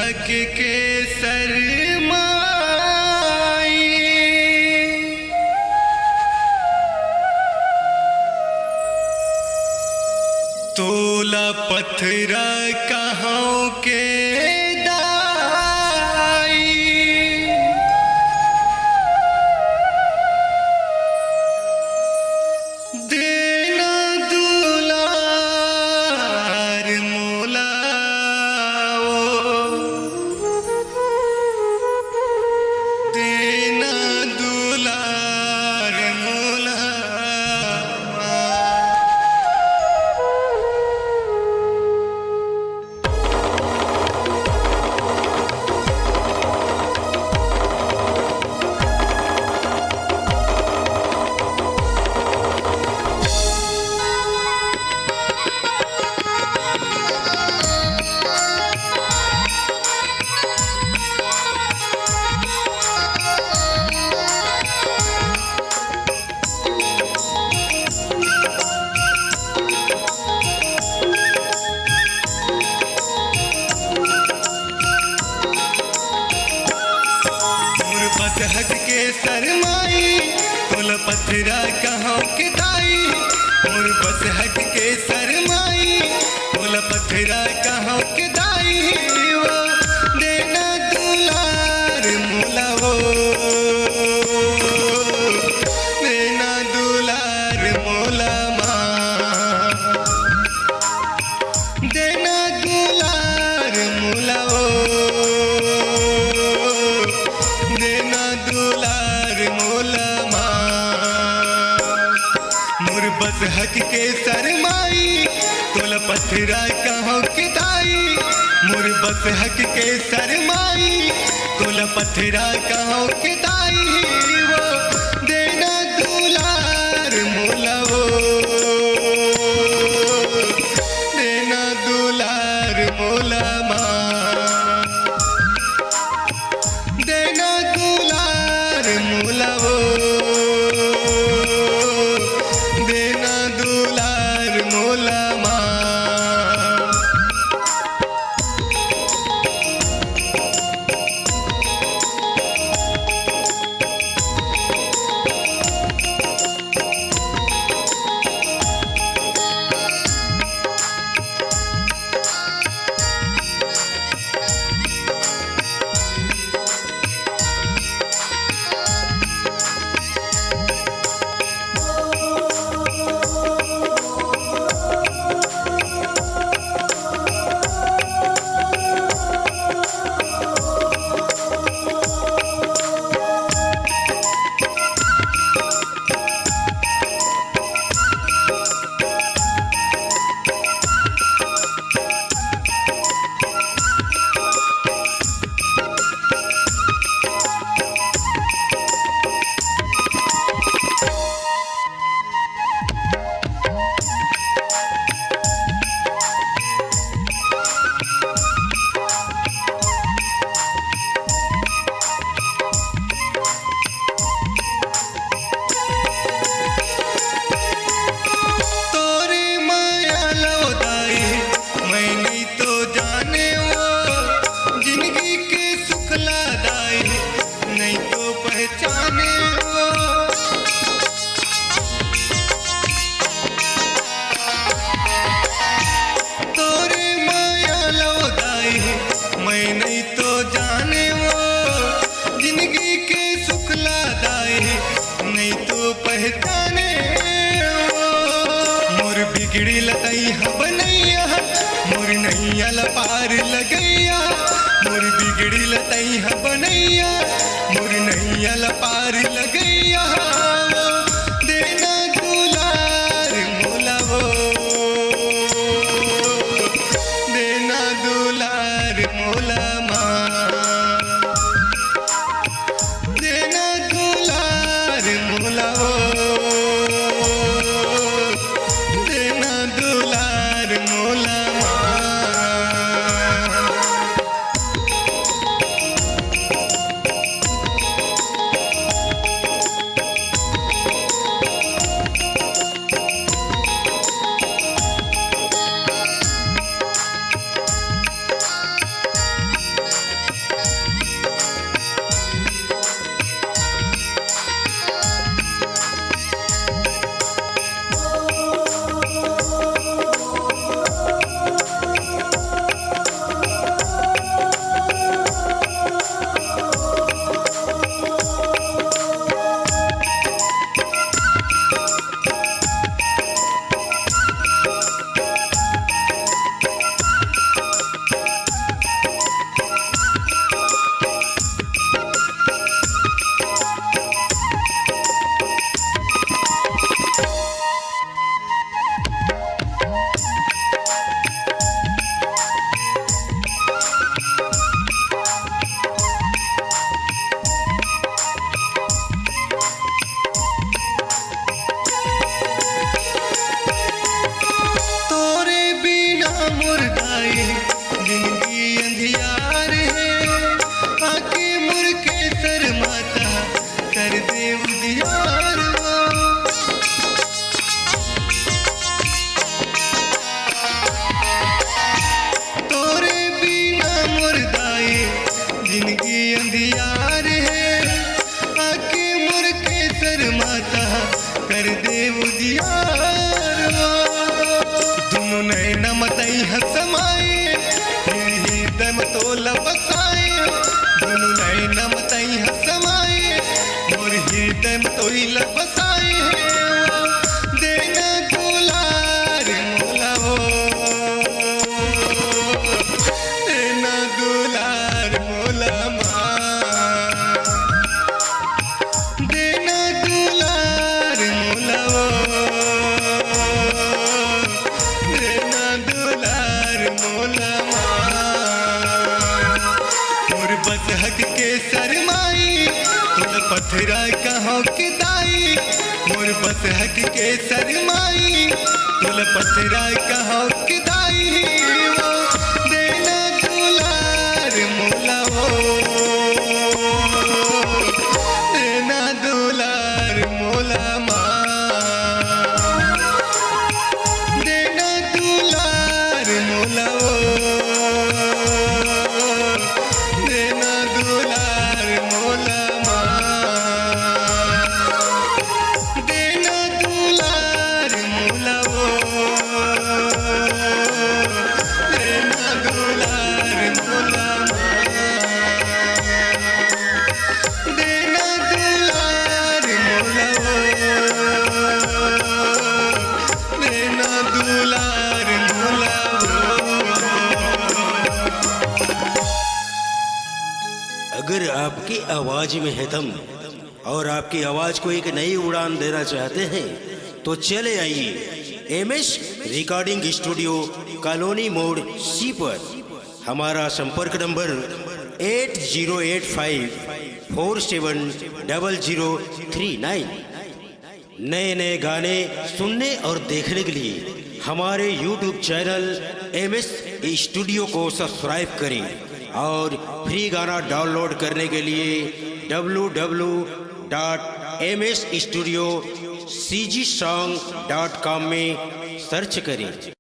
हक के सरमाई तोला पत्थरा कहाँ के दाई देना दुलार मोला देना दुलार मोला हक के सरमाई तोला पत्थरा कहाँ के दाई मोर बस हक के सरमाई तोला पत्थरा कहाँ के दाई वो देना दुलार मोला वो देना दुलार मोला माँ देना दुलार मोला वो दुलार मोला मोर बस हक के सरमाई तोला पत्थरा कहाँ के दाई मोर बस हक के सरमाई तोला पत्थरा कहाँ के दाई वो देना दुलार मोला वो देना दुलार मोला देना दुलार मोला वो देना दुलार मोला मैं नहीं तो जाने वो जिंदगी के सुख लादाए नहीं तो पहचाने वो मोर बिगड़ी लतई बनैया मोर नैया पार लगैया मोर बिगड़ी लतई बनैया मोर नैया पार लगैया देना दुलार मोला वो देना दुलार मोला देना दुलार मोला वो देना दुलार मोला हृदय में तोइल बसाए हो देना दुलार मोला हो देना दुलार मोला माँ देना दुलार मोला हो देना दुलार मोला मोर बस हक के शरमाई तुल पथरा कहाँ के दाई मोर बस हक के शरमाई तुल पथरा कहाँ के दाई वो देना दुलार मोला हो देना दुलार मोला देना दुलार मोला हो देना दुलार मोला देना दुलार मोला हो देना दुलार मोला देना दुलार मोला देना दुलार मोला अगर आपकी आवाज में है दम और आपकी आवाज को एक नई उड़ान देना चाहते हैं तो चले आइए एमएस रिकॉर्डिंग स्टूडियो कॉलोनी मोड़ सी पर। हमारा संपर्क नंबर 8085470039। नए नए गाने सुनने और देखने के लिए हमारे YouTube चैनल एमएस स्टूडियो को सब्सक्राइब करें और फ्री गाना डाउनलोड करने के लिए www.msstudiocgsong.com में सर्च करें।